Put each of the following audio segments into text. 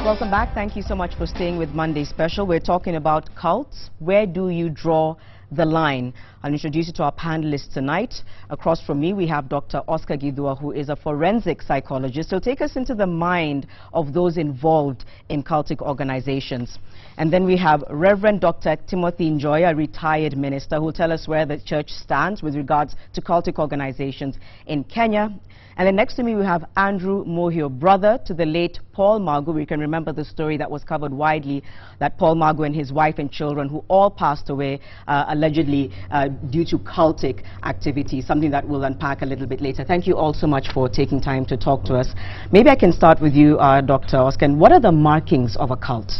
Welcome back. Thank you so much for staying with Monday Special. We're talking about cults. Where do you draw the line? I'll introduce you to our panelists tonight. Across from me, we have Dr. Oscar Gidua, who is a forensic psychologist. He'll take us into the mind of those involved in cultic organizations. And then we have Reverend Dr. Timothy Njoya, a retired minister, who will tell us where the church stands with regards to cultic organizations in Kenya. And then next to me we have Andrew Mohio, brother to the late Paul Magu. We can remember the story that was covered widely, that Paul Magu and his wife and children, who all passed away allegedly due to cultic activity, something that we'll unpack a little bit later. Thank you all so much for taking time to talk to us. Maybe I can start with you, Dr. Oscar. What are the markings of a cult?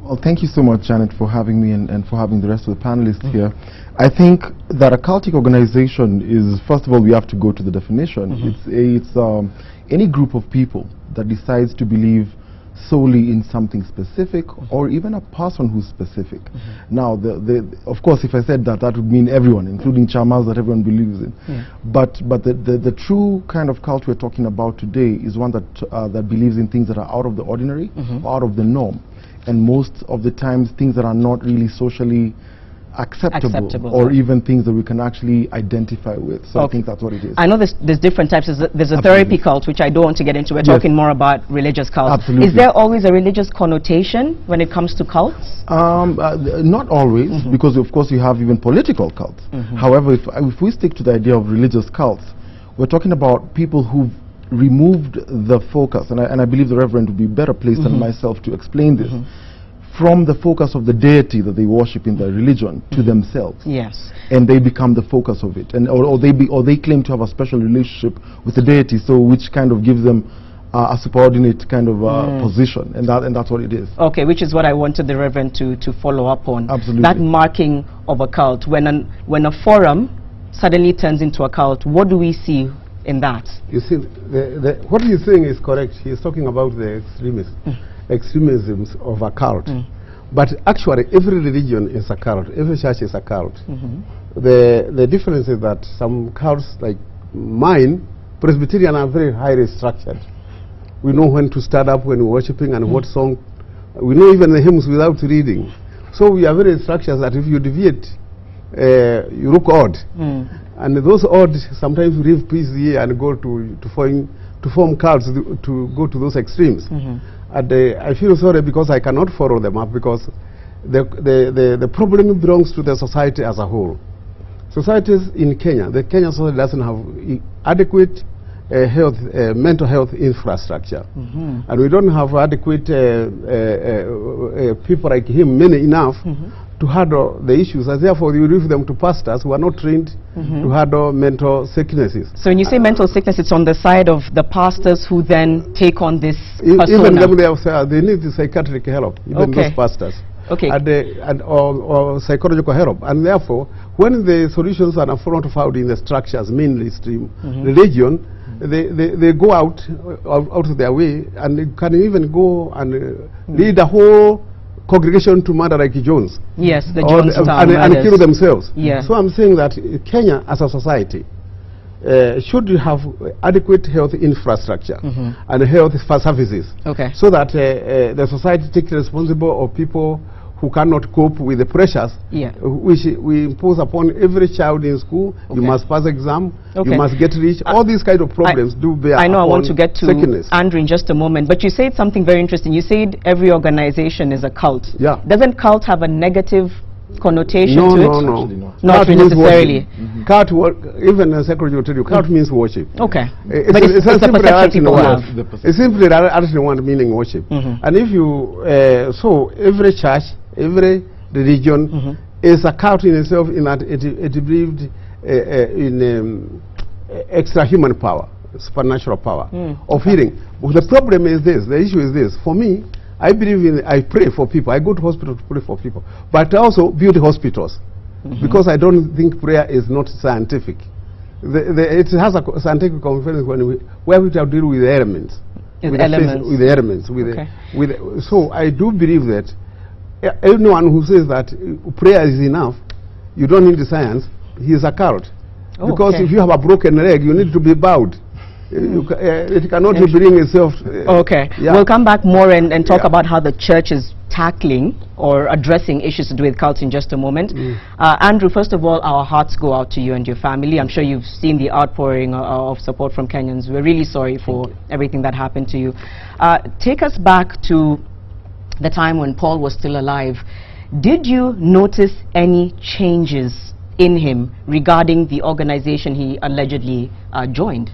Well, thank you so much, Janet, for having me and for having the rest of the panelists here. I think that a cultic organization is, first of all, we have to go to the definition. It's any group of people that decides to believe solely in something specific or even a person who's specific. Now, of course, if I said that, that would mean everyone, including chamas that everyone believes in. But the true kind of cult we're talking about today is one that, that believes in things that are out of the ordinary, out of the norm. And most of the times things that are not really socially acceptable or even things that we can actually identify with. So I think that's what it is. I know there's different types. There's a therapy cult, which I don't want to get into. We're talking more about religious cults. Absolutely. Is there always a religious connotation when it comes to cults? Not always, because of course you have even political cults. However, if we stick to the idea of religious cults, we're talking about people who've removed the focus, and I believe the Reverend would be better placed than myself to explain this, from the focus of the deity that they worship in their religion to themselves. Yes. And they become the focus of it, and or they claim to have a special relationship with the deity, so which kind of gives them a subordinate kind of position, and that's what it is. Okay, which is what I wanted the Reverend to follow up on. Absolutely. That marking of a cult, when a forum suddenly turns into a cult, what do we see in that? You see, what he's saying is correct. He's talking about the extremisms of a cult. But actually, every religion is a cult. Every church is a cult. The difference is that some cults, like mine, Presbyterian, are very highly structured. We know when to start up when we're worshiping and what song. We know even the hymns without reading. So we are very structured that if you deviate, you look odd. And those odds sometimes leave PCA and go to form cults, to go to those extremes. And I feel sorry because I cannot follow them up, because the problem belongs to the society as a whole. Societies in Kenya, the Kenyan society doesn't have adequate mental health infrastructure. And we don't have adequate people like him, many enough, to handle the issues, and therefore you leave them to pastors who are not trained to handle mental sicknesses. So when you say mental sickness, it's on the side of the pastors who then take on this persona. Even them, they need psychiatric help, even those pastors. Or psychological help. And therefore, when the solutions are not found in the structures, mainstream religion, they go out of their way, and they can even go and lead a whole congregation to murder like Jones. Yes, the Jones and kill themselves. So I'm saying that Kenya as a society should have adequate health infrastructure and health services, so that the society takes responsibility of people who cannot cope with the pressures which we impose upon every child in school. You must pass exam, you must get rich. All these kind of problems do bear. I know I want to get to Andrew in just a moment, but you said something very interesting. You said every organization is a cult. Doesn't cult have a negative connotation to it? No. Not necessarily. Cult, even a secretary will tell you, cult means worship. But it's a perception people have. It's simply actually one meaning worship. And if you, so every church, every religion is a cult in itself, in that it believed in extra human power, supernatural power of healing. But the problem is this, the issue is this. For me, I believe in, I pray for people. I go to hospital to pray for people. But I also build hospitals, because I don't think prayer is not scientific. It has a scientific conference where we have to deal with the elements. So I do believe that anyone who says that prayer is enough, you don't need the science, he is a cult. Because if you have a broken leg, you need to be bowed. it cannot bring itself. Okay, we'll come back more and talk about how the church is tackling or addressing issues to do with cults in just a moment. Andrew, first of all, our hearts go out to you and your family. I'm sure you've seen the outpouring of support from Kenyans. We're really sorry for everything that happened to you. Take us back to the time when Paul was still alive. Did you notice any changes in him regarding the organization he allegedly joined?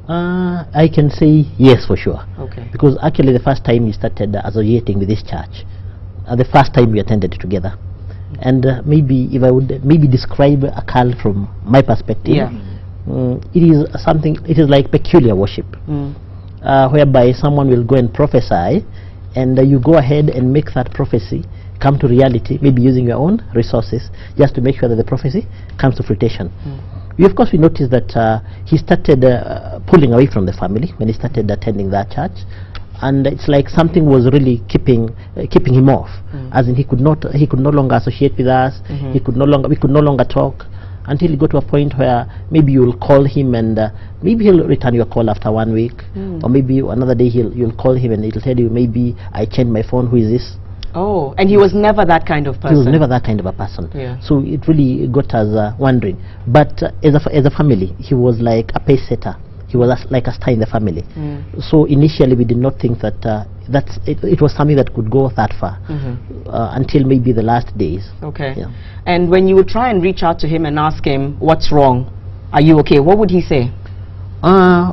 I can say yes, for sure. Okay. Because actually the first time we started associating with this church, the first time we attended together, and maybe if I would describe a cult from my perspective, it is something. It is like peculiar worship, whereby someone will go and prophesy, and you go ahead and make that prophecy come to reality, maybe using your own resources, just to make sure that the prophecy comes to fruition. Of course, we noticed that he started pulling away from the family when he started attending that church, and it's like something was really keeping him off, as in he could no longer associate with us. We could no longer talk, until he got to a point where maybe you'll call him and maybe he'll return your call after 1 week, or maybe another day you'll call him and he'll tell you, maybe I changed my phone. Who is this? Oh, and he was never that kind of person. He was never that kind of a person. So it really got us wondering. But as a family, he was like a pace setter. He was like a star in the family. So initially we did not think that it was something that could go that far, until maybe the last days. Okay. And when you would try and reach out to him and ask him, what's wrong? Are you okay? What would he say?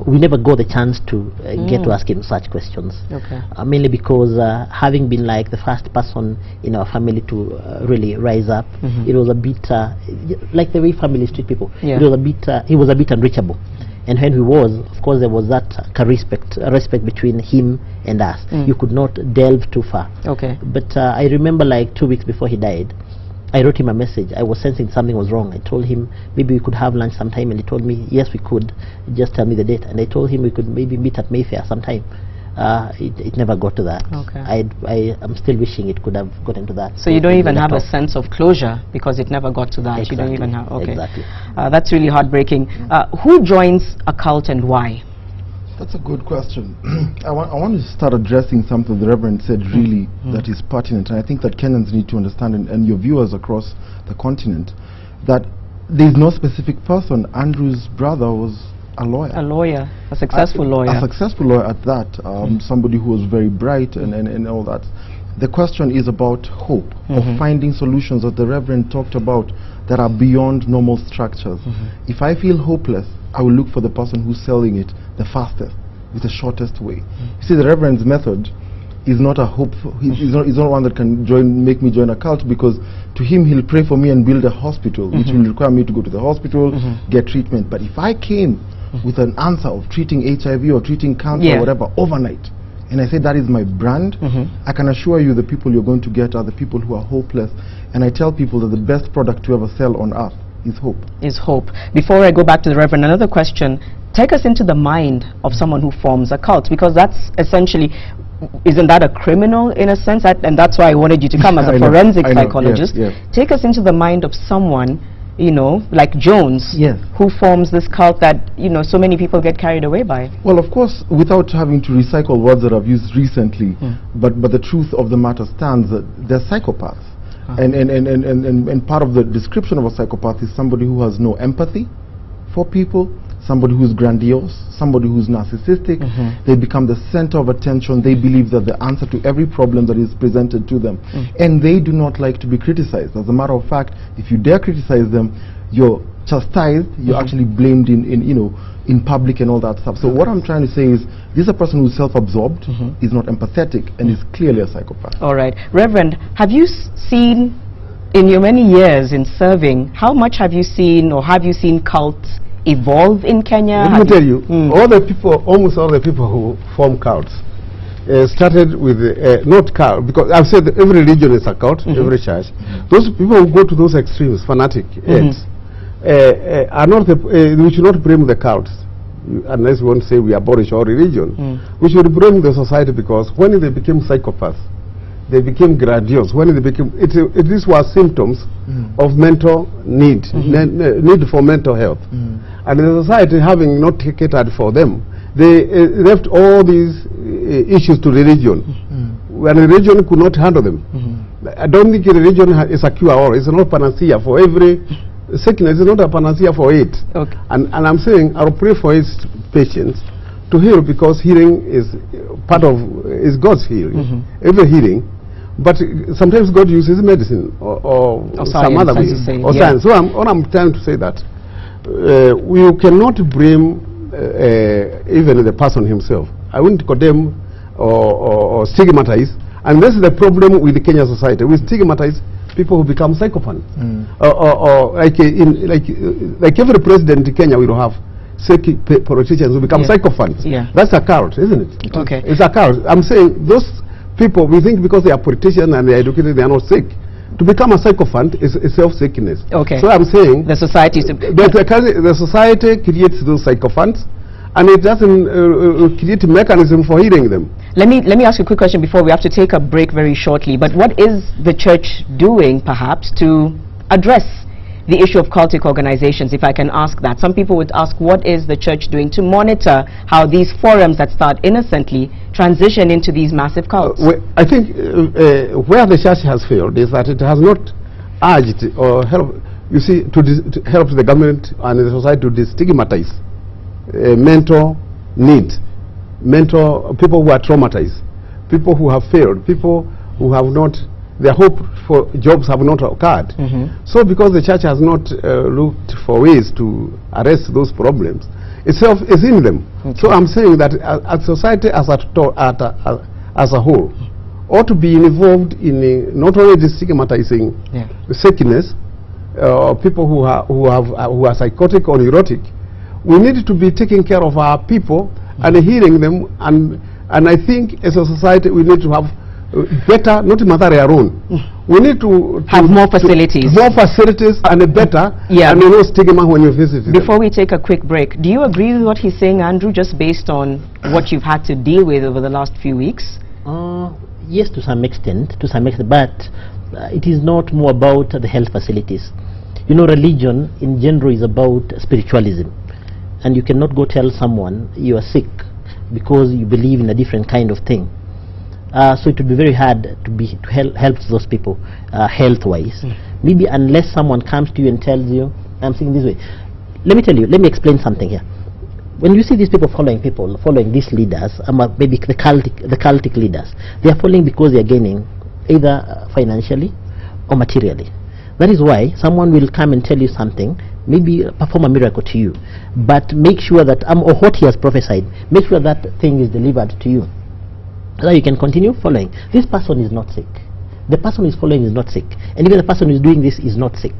We never got the chance to get to ask him such questions. Mainly because having been like the first person in our family to really rise up, it was a bit like the way families treat people. It was a bit. He was a bit unreachable, and when he was, of course, there was that respect between him and us. You could not delve too far. But I remember like 2 weeks before he died, I wrote him a message. I was sensing something was wrong. I told him maybe we could have lunch sometime, and he told me yes, we could. Just tell me the date. And I told him we could maybe meet at Mayfair sometime. It never got to that. I am still wishing it could have gotten to that. So you don't even have a sense of closure because it never got to that. Exactly. You don't even have. Exactly. That's really heartbreaking. Who joins a cult and why? That's a good question. I want to start addressing something the Reverend said really that is pertinent, and I think that Kenyans need to understand, and your viewers across the continent, that there is no specific person. Andrew's brother was a lawyer. A lawyer, a successful lawyer. A successful lawyer at that, somebody who was very bright and all that. The question is about hope, of finding solutions that the Reverend talked about that are beyond normal structures. If I feel hopeless, I will look for the person who's selling it the fastest, with the shortest way. You see, the Reverend's method is not a hopeful, he's not one that can make me join a cult, because to him he'll pray for me and build a hospital, which will require me to go to the hospital, get treatment. But if I came with an answer of treating HIV or treating cancer or whatever overnight, and I say that is my brand, I can assure you the people you're going to get are the people who are hopeless. And I tell people that the best product to ever sell on earth is hope. Is hope. Before I go back to the Reverend, another question. Take us into the mind of someone who forms a cult, because that's essentially, isn't that a criminal in a sense? And that's why I wanted you to come as a forensic psychologist. Take us into the mind of someone, you know, like Jones, who forms this cult that, you know, so many people get carried away by. Well, of course, without having to recycle words that I've used recently, but the truth of the matter stands that they're psychopaths. And part of the description of a psychopath is somebody who has no empathy for people, somebody who's grandiose, somebody who's narcissistic. They become the center of attention. They believe that the answer to every problem that is presented to them. And they do not like to be criticized. As a matter of fact, if you dare criticize them, you're chastised, you're actually blamed in public and all that stuff. So what I'm trying to say is, this is a person who's self-absorbed, is not empathetic, and is clearly a psychopath. All right. Reverend, have you seen, in your many years in serving, how much have you seen, or have you seen cults evolve in Kenya? Let me tell you, almost all the people who form cults started with not cult, because I've said that every religion is a cult, every church. Those people who go to those extremes, fanatic ends, are not we should not blame the cults, unless we want to say we abolish all religion. We should blame the society, because when they became psychopaths, they became grandiose. When they became, these were symptoms of mental need, need for mental health. And the society, having not catered for them, they left all these issues to religion, when religion could not handle them. I don't think religion is a cure-all. It's not panacea for every sickness. It's not a panacea for it. Okay. And I'm saying I'll pray for his patients to heal, because healing is part of God's healing, every healing. But sometimes God uses medicine or some other way, or science. So all I'm trying to say that we cannot blame even the person himself. I wouldn't condemn or stigmatize. And this is the problem with the Kenyan society. We stigmatize people who become psychopaths. Or like every president in Kenya will have sick politicians who become psychopaths. That's a cult, isn't it? Okay. It's a cult. I'm saying those people, we think because they are politicians and they are educated, they are not sick. To become a psychopath is self-sickness. Okay. So I'm saying the society the society creates those psychopaths, and it doesn't create a mechanism for healing them. Let me ask you a quick question before we have to take a break very shortly. But what is the church doing, perhaps, to address the issue of cultic organizations, if I can ask that? Some people would ask, what is the church doing to monitor how these forums that start innocently transition into these massive cults? I think where the church has failed is that it has not urged or helped, you see, to help the government and the society to destigmatize mental need, mental people who are traumatized, people who have failed, people who have not, their hope for jobs have not occurred. So because the church has not looked for ways to arrest those problems, itself is in them. So I'm saying that as society as a whole ought to be involved in not only destigmatizing sickness, people who are psychotic or neurotic. We need to be taking care of our people and healing them, and I think as a society we need to have better, not malaria alone. We need to have more facilities. More facilities and better, and no stigma when you visit them. Before we take a quick break, do you agree with what he's saying, Andrew, just based on what you've had to deal with over the last few weeks? Yes, to some extent, but it is not more about the health facilities. You know, religion in general is about spiritualism. And you cannot go tell someone you are sick because you believe in a different kind of thing. So it would be very hard to help those people health-wise. Maybe unless someone comes to you and tells you, I'm thinking this way. Let me explain something here. When you see these people following these leaders, maybe the cultic leaders, they are following because they are gaining either financially or materially. That is why someone will come and tell you something, maybe perform a miracle to you, but make sure that, or what he has prophesied, make sure that thing is delivered to you, so that you can continue following. This person is not sick. The person who is following is not sick. And even the person who is doing this is not sick.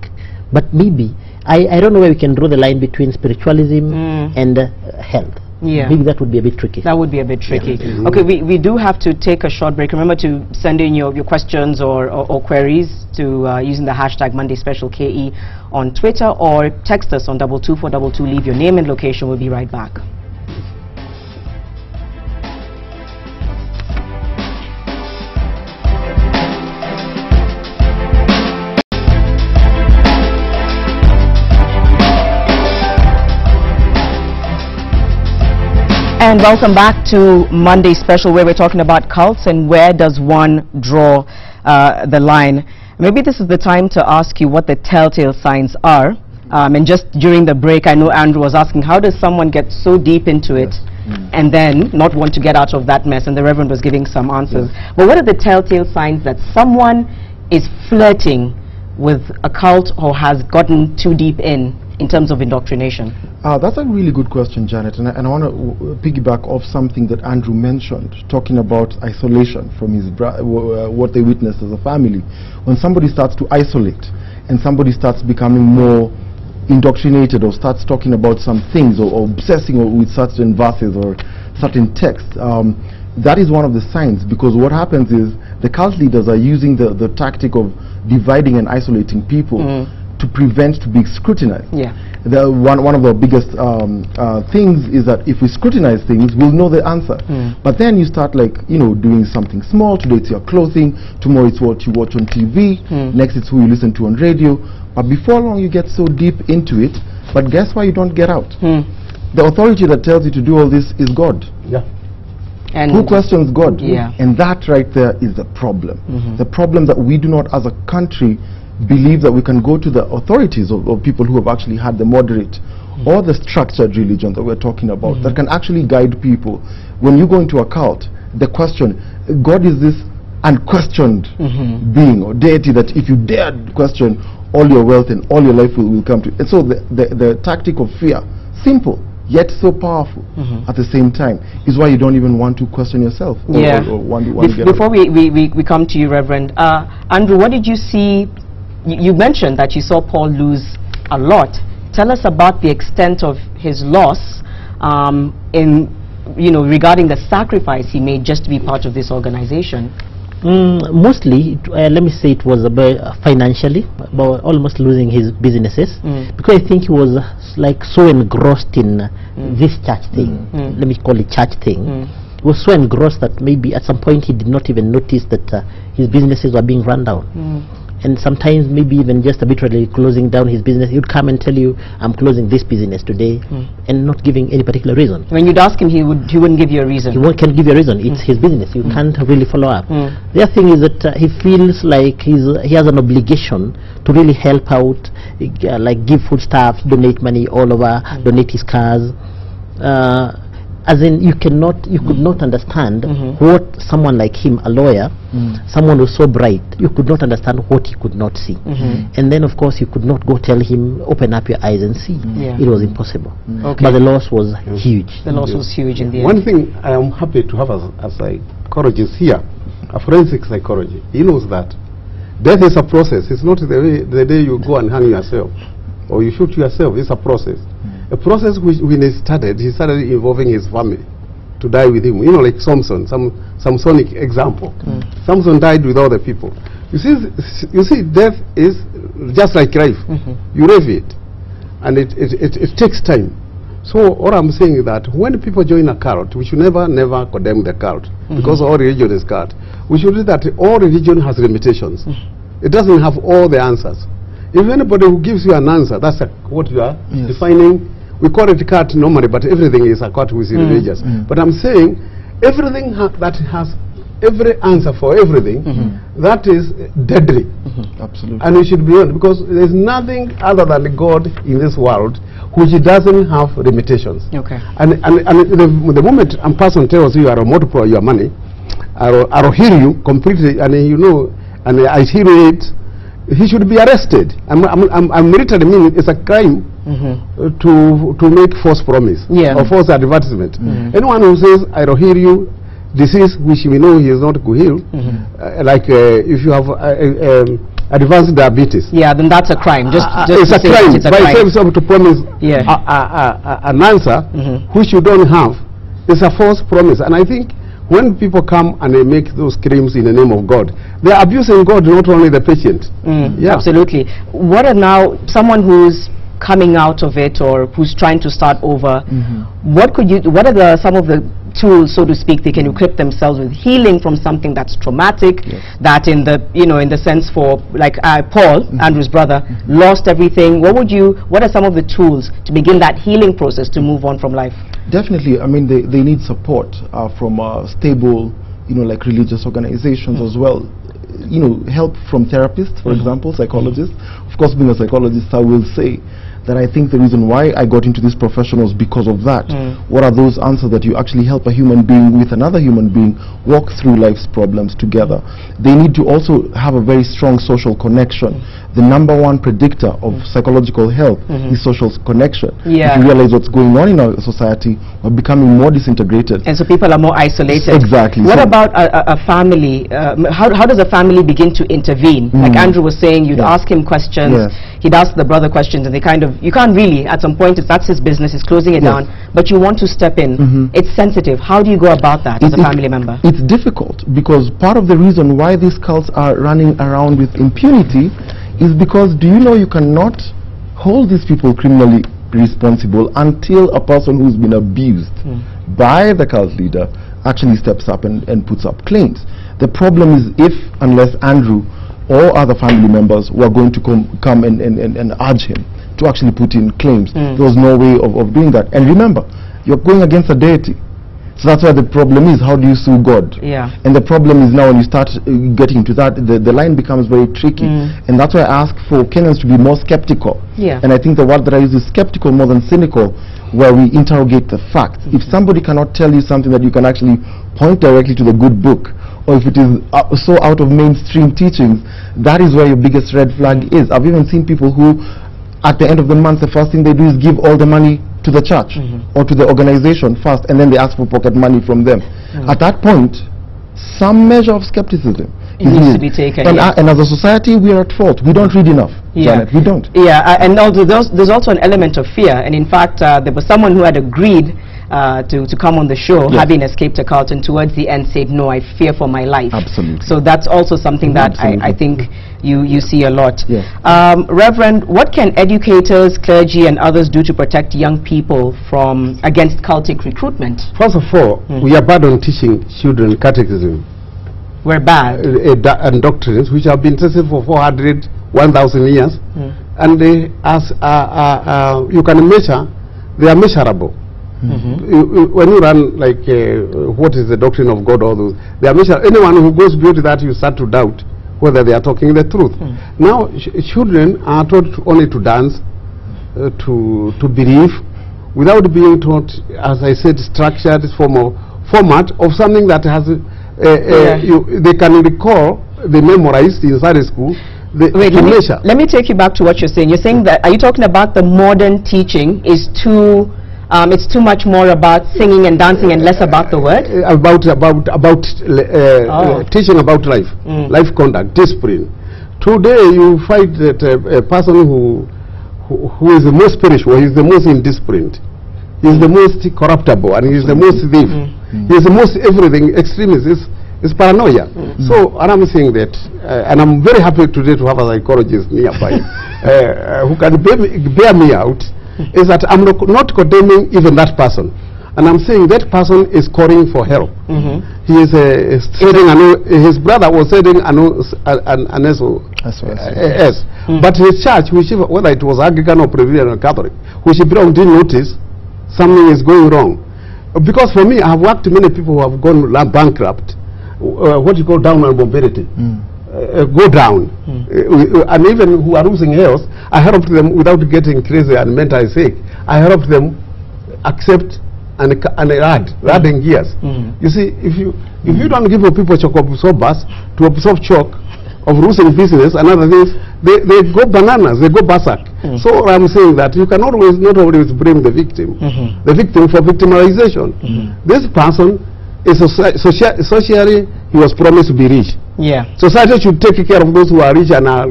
But maybe, I don't know where we can draw the line between spiritualism and health. Maybe that would be a bit tricky. That would be a bit tricky. Okay, we do have to take a short break. Remember to send in your questions or queries to using the hashtag MondaySpecialKE on Twitter, or text us on 22422. Leave your name and location. We'll be right back. And welcome back to Monday Special, where we're talking about cults and where does one draw the line. Maybe this is the time to ask you what the telltale signs are. And just during the break, I know Andrew was asking, how does someone get so deep into it and then not want to get out of that mess? And the Reverend was giving some answers. But what are the telltale signs that someone is flirting with a cult or has gotten too deep in terms of indoctrination? That's a really good question, Janet, and I want to piggyback off something that Andrew mentioned, talking about isolation from his what they witnessed as a family. When somebody starts to isolate and somebody starts becoming more indoctrinated or starts talking about some things or obsessing with certain verses or certain texts, that is one of the signs, because what happens is the cult leaders are using the tactic of dividing and isolating people to prevent to be scrutinized. Yeah. One of the biggest things is that if we scrutinize things, we'll know the answer. But then you start doing something small. Today it's your clothing, tomorrow it's what you watch on TV, next it's who you listen to on radio. But before long you get so deep into it, but guess why you don't get out? The authority that tells you to do all this is God. Yeah. And who questions God? Yeah. And that right there is the problem. The problem that we do not as a country believe that we can go to the authorities of people who have actually had the moderate or the structured religion that we're talking about that can actually guide people. When you go into a cult, the question, God is this unquestioned being or deity that if you dare question, all your wealth and all your life will come to you. And so the tactic of fear, simple yet so powerful at the same time, is why you don't even want to question yourself. Before we come to you, Reverend Andrew, what did you see? You mentioned that you saw Paul lose a lot. Tell us about the extent of his loss regarding the sacrifice he made just to be part of this organization. Mostly, let me say it was about financially, about almost losing his businesses, because I think he was so engrossed in this church thing. Let me call it church thing. He was so engrossed that maybe at some point he did not even notice that his businesses were being run down. And sometimes maybe even just arbitrarily closing down his business. He would come and tell you, I'm closing this business today, and not giving any particular reason. When you'd ask him, he wouldn't give you a reason. He can't give you a reason. It's his business. You can't really follow up. The other thing is that he feels like he has an obligation to really help out, like give foodstuffs, donate money all over, donate his cars. As in, you could not understand what someone like him, a lawyer, someone who was so bright, you could not understand what he could not see. And then, of course, you could not go tell him, open up your eyes and see. It was impossible. But the loss was huge. The loss was huge in the end. One thing I am happy to have as a psychologist here, a forensic psychology, he knows that death is a process. It's not the day you go and hang yourself or you shoot yourself. It's a process. A process which when he started involving his family to die with him. Like Samson, Samsonic example. Samson died with other people. You see, death is just like life. You live it, and it takes time. So what I'm saying is that when people join a cult, we should never condemn the cult, because all religion is cult. We should know that all religion has limitations. It doesn't have all the answers. If anybody who gives you an answer, that's what you are defining. We call it cult normally, but everything is a cult with religious. But I'm saying everything that has every answer for everything, that is deadly. Absolutely. And we should be honest, because there's nothing other than God in this world which doesn't have limitations. And the moment a person tells you, I will multiply your money, I will heal you completely, and and I heal it, he should be arrested. I'm literally meaning it's a crime to make false promise or false advertisement. Anyone who says, I will heal you, disease which we know he is not to heal, like if you have advanced diabetes. Then that's a crime. It's a crime. By saying to promise an answer which you don't have, it's a false promise. And I think when people come and they make those claims in the name of God, they are abusing God, not only the patient. Absolutely. What are now someone who's coming out of it or who's trying to start over? What are some of the tools, so to speak, they can equip themselves with healing from something that's traumatic, that in the sense for like Paul, Andrew's brother, lost everything? What are some of the tools to begin that healing process to move on from life? Definitely. I mean, they need support from stable, like religious organizations as well. Help from therapists, for example, psychologists. Of course, being a psychologist, I will say that I think the reason why I got into this profession was because of that. What are those answers that you actually help a human being with another human being walk through life's problems together? They need to also have a very strong social connection. The #1 predictor of psychological health is social connection. If you realize what's going on in our society, we're becoming more disintegrated. And so people are more isolated. Exactly. What about a family? How does a family begin to intervene? Like Andrew was saying, you'd ask him questions, he'd ask the brother questions, and you can't really, at some point, that's his business, he's closing it down, but you want to step in. It's sensitive. How do you go about that as a family member? It's difficult, because part of the reason why these cults are running around with impunity is because, do you know, you cannot hold these people criminally responsible until a person who's been abused by the cult leader actually steps up and puts up claims. The problem is if, unless Andrew or other family members were going to come and urge him to actually put in claims, there was no way of doing that. And remember, you're going against a deity. So that's why the problem is, how do you sue God? Yeah. And the problem is now when you start getting to that, the line becomes very tricky. And that's why I ask for Kenyans to be more skeptical. Yeah. And I think the word that I use is skeptical more than cynical, where we interrogate the facts. If somebody cannot tell you something that you can actually point directly to the good book, or if it is so out of mainstream teachings, that is where your biggest red flag is. I've even seen people who, at the end of the month, the first thing they do is give all the money to the church or to the organization first, and then they ask for pocket money from them. At that point, some measure of skepticism needs to be taken. And as a society, we are at fault. We don't read enough. Janet, we don't. Yeah, and also there's also an element of fear. And in fact, there was someone who had agreed to come on the show, having escaped a cult, and towards the end said, no, I fear for my life. Absolutely. So that's also something that I think you see a lot. Yes. Reverend, what can educators, clergy, and others do to protect young people against cultic recruitment? First of all, we are bad on teaching children catechism. We're bad. And doctrines which have been tested for 400, 1,000 years. And they, you can measure, they are measurable. When you run like what is the doctrine of God, all those, they are measurable. Anyone who goes beyond that, you start to doubt whether they are talking the truth. Now, children are taught only to dance, to believe, without being taught, as I said, structured format of something that has they can recall, they memorized in Sunday school. Wait, let me take you back to what you're saying. You're saying that, are you talking about the modern teaching is too it's too much more about singing and dancing and less about the word? Teaching about life, life conduct, discipline. Today you find that a person who is the most spiritual, he is the most indisciplined, he is the most corruptible, and he is the most thief. He is the most everything. Extremist is paranoia. So, and I'm saying that, and I'm very happy today to have a psychologist nearby who can bear me out, is that I'm not condemning even that person. And I'm saying that person is calling for help. He is his brother was setting an SOS. But his church, whether it was Anglican or Presbyterian or Catholic, which he belonged, didn't notice something is going wrong. Because for me, I have worked with many people who have gone bankrupt, what you call down on mobility. Go down, and even who are losing health, I helped them without getting crazy and mentally sick. I helped them accept and add in gears. You see, if you don't give people shock absorbers to absorb shock of losing business and other things, they go bananas, they go berserk. So I'm saying that you can not always blame the victim for victimization. This person is socially, he was promised to be rich. Society should take care of those who are rich and are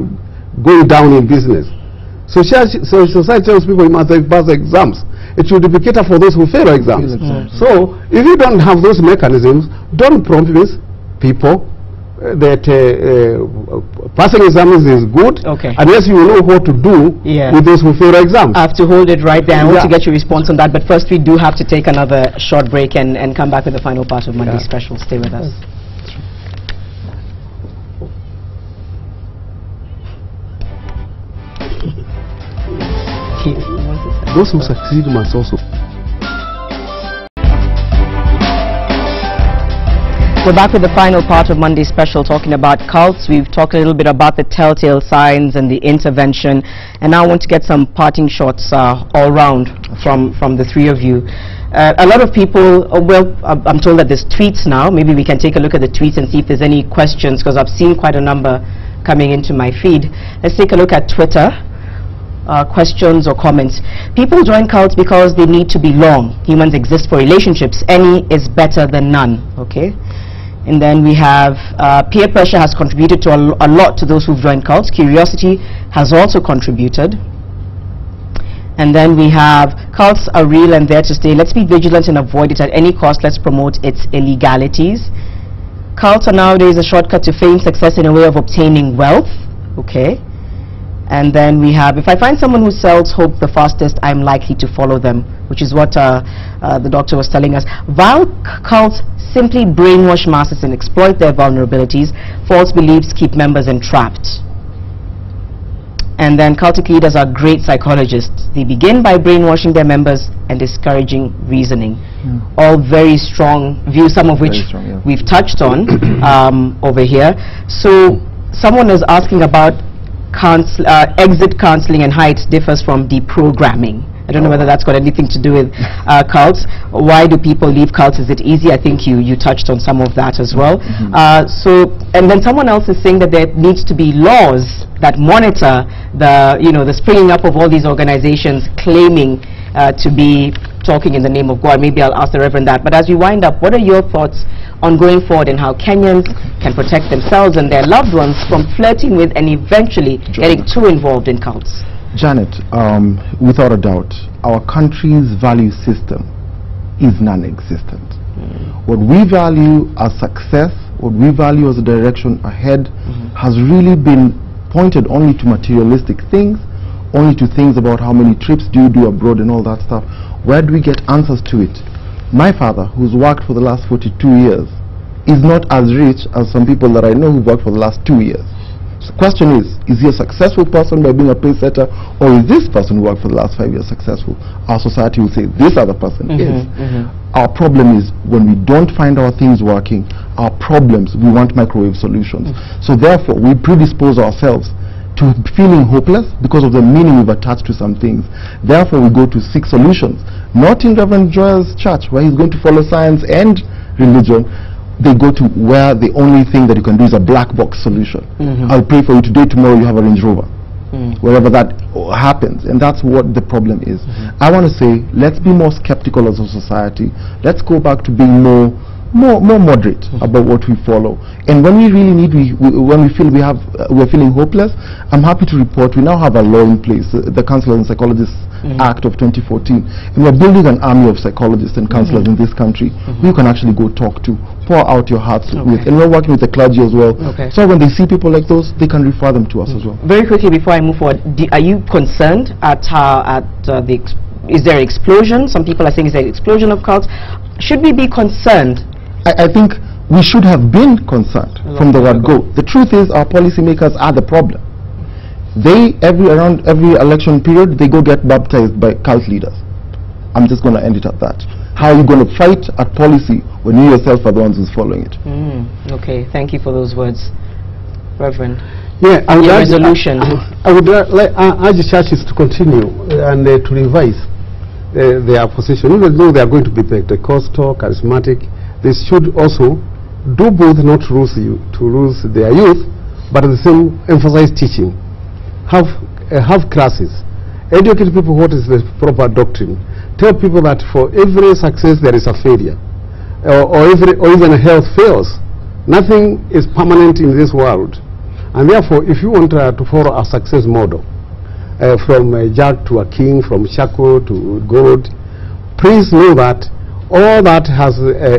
going down in business. Society tells people you must pass exams. It should be catered for those who fail exams. So if you don't have those mechanisms, don't promise people that passing exams is good, unless you know what to do with those who fail exams. I have to hold it right there. I want to get your response on that, but first we do have to take another short break and come back with the final part of Monday Special. Stay with us. Those who succeed must also. We're back with the final part of Monday Special, talking about cults. We've talked a little bit about the telltale signs and the intervention, and now I want to get some parting shots all round from the three of you. A lot of people, I'm told that there's tweets now. Maybe we can take a look at the tweets and see if there's any questions, because I've seen quite a number coming into my feed. Let's take a look at Twitter. Questions or comments. People join cults because they need to belong. Humans exist for relationships. Any is better than none. Okay. And then we have peer pressure has contributed to a lot to those who've joined cults. Curiosity has also contributed. And then we have cults are real and there to stay. Let's be vigilant and avoid it at any cost. Let's promote its illegalities. Cults are nowadays a shortcut to fame, success, in a way of obtaining wealth. Okay. And then we have, if I find someone who sells hope the fastest, I'm likely to follow them, which is what the doctor was telling us. Vile cults simply brainwash masses and exploit their vulnerabilities. False beliefs keep members entrapped. And then cultic leaders are great psychologists. They begin by brainwashing their members and discouraging reasoning. All very strong views, some of which we've touched on over here. So someone is asking about exit counseling and how it differs from deprogramming. I don't know whether that's got anything to do with cults. Why do people leave cults? Is it easy? I think you touched on some of that as well. And then someone else is saying that there needs to be laws that monitor the springing up of all these organizations claiming to be talking in the name of God. Maybe I'll ask the Reverend that. But as we wind up, what are your thoughts on going forward and how Kenyans can protect themselves and their loved ones from flirting with and eventually getting too involved in cults? Janet, without a doubt, our country's value system is non-existent. What we value as success, what we value as a direction ahead, has really been pointed only to materialistic things, only to things about how many trips do you do abroad and all that stuff. Where do we get answers to it? My father, who's worked for the last 42 years, is not as rich as some people that I know who've worked for the last 2 years. So the question is he a successful person by being a pace setter, or is this person who worked for the last 5 years successful? Our society will say this other person is. Our problem is when we don't find our things working, our problems, we want microwave solutions. So therefore, we predispose ourselves to feeling hopeless because of the meaning we've attached to some things. Therefore, we go to seek solutions, not in Reverend Joel's church, where he's going to follow science and religion. They go to where the only thing that you can do is a black box solution. I'll pray for you today, tomorrow you have a Range Rover. Wherever that happens, and that's what the problem is. I want to say, let's be more skeptical as a society. Let's go back to being more moderate about what we follow. And when we really need, when we feel we're feeling hopeless, I'm happy to report we now have a law in place, the Counselors and Psychologists Act of 2014, and we're building an army of psychologists and counselors in this country who you can actually go talk to, pour out your hearts with, and we're working with the clergy as well. So when they see people like those, they can refer them to us as well. Very quickly before I move forward, are you concerned at is there an explosion? Some people are saying is there an explosion of cults. Should we be concerned? I think we should have been concerned from the word go. The truth is our policymakers are the problem. They, around every election period, they go get baptized by cult leaders. I'm just going to end it at that. How are you going to fight at policy when you yourself are the ones who's following it? Okay, thank you for those words. Reverend. Yeah, I would resolution. I would urge churches to continue and to revise their position, even though they are going to be Pentecostal, charismatic. They should also do both, not to lose their youth, but at the same emphasize teaching. Have classes, educate people what is the proper doctrine. Tell people that for every success there is a failure, or even health fails. Nothing is permanent in this world, and therefore, if you want to follow a success model, from a jack to a king, from shackle to gold, please know that all that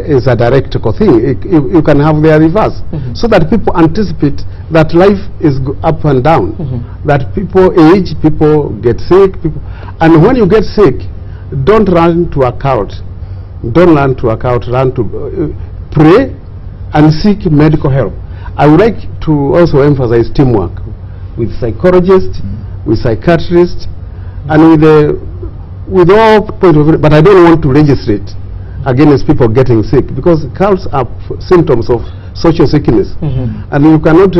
is a dialectical thing. You can have their reverse, so that people anticipate that life is up and down, that people age, people get sick, and when you get sick, don't run to a cult. Don't run to a cult. Run to pray and seek medical help. I would like to also emphasize teamwork with psychologists, with psychiatrists, and with all point of view. But I don't want to legislate against people getting sick, because cults are symptoms of social sickness, and you cannot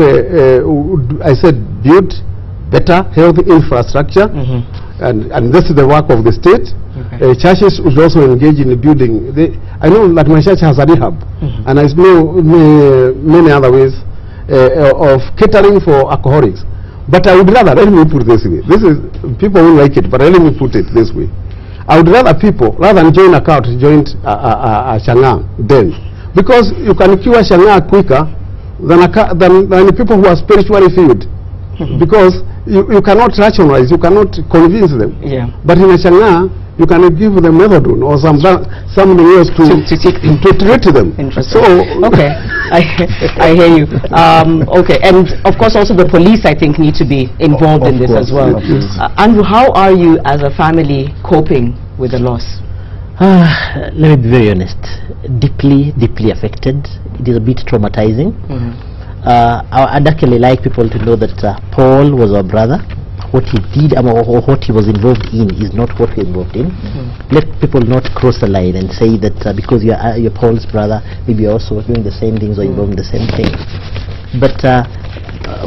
I said build better health infrastructure, and this is the work of the state. Churches should also engage in building. I know that my church has a rehab, and I know many other ways of catering for alcoholics. But I would rather, let me put it this way, people won't like it, but let me put it this way. I would rather people, rather than join a cult, join a shanga then, because you can cure shanga quicker than people who are spiritually filled, because you cannot rationalize, you cannot convince them. Yeah. But in a Shanga, you can give them methadone or something else to treat them. Interesting. So okay, I hear you. Okay, and of course also the police, I think, need to be involved in this as well. Andrew, how are you as a family coping with the loss? Let me be very honest. Deeply affected. It is a bit traumatizing. I'd actually like people to know that Paul was our brother. What he did or what he was involved in is not what we're involved in. Let people not cross the line and say that because you're Paul's brother, maybe you're also doing the same things or involved in the same thing. But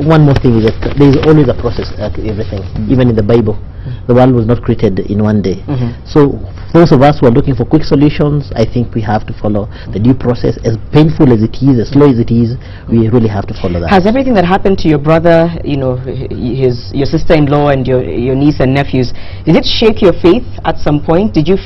one more thing is that there is always a process to everything. Even in the Bible, the world was not created in one day. So those of us who are looking for quick solutions, I think we have to follow the due process. As painful as it is, as slow as it is, we really have to follow that. Has everything that happened to your brother, you know, your sister-in-law and your niece and nephews, did it shake your faith at some point? Did you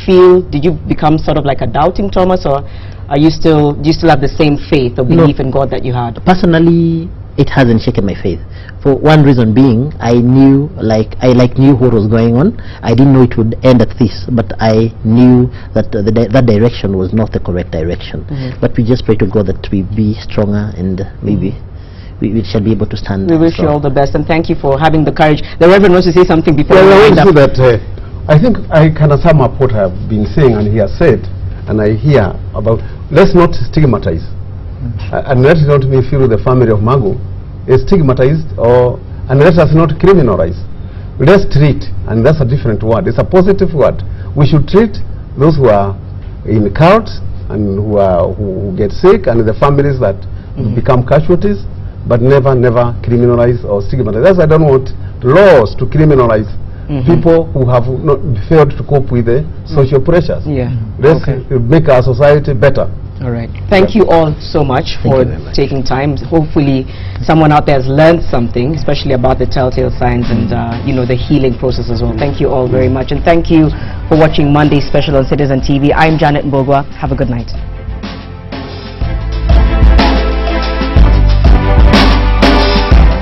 become sort of like a doubting Thomas, or do you still have the same faith or belief in God that you had? Personally, it hasn't shaken my faith. For one reason being, I knew what was going on. I didn't know it would end at this, but I knew that that direction was not the correct direction. But we just pray to God that we be stronger, and maybe we shall be able to stand. We wish you all the best, and thank you for having the courage. The Reverend wants to say something before we wind up. I think I can sum up what I've been saying and he has said, and I hear about, let's not stigmatize. And let not me feel the family of Magu is stigmatized, and let us not criminalize. Let's treat, and that's a different word. It's a positive word. We should treat those who are in cults and who get sick, and the families that become casualties, but never criminalize or stigmatize. That's, I don't want laws to criminalize people who have not failed to cope with the social pressures. Let's make our society better. All right. Thank you all so much for taking time. Hopefully someone out there has learned something, especially about the telltale signs and you know, the healing process as well. Thank you all very much, and thank you for watching Monday Special on Citizen TV. I'm Janet Mbogwa. Have a good night.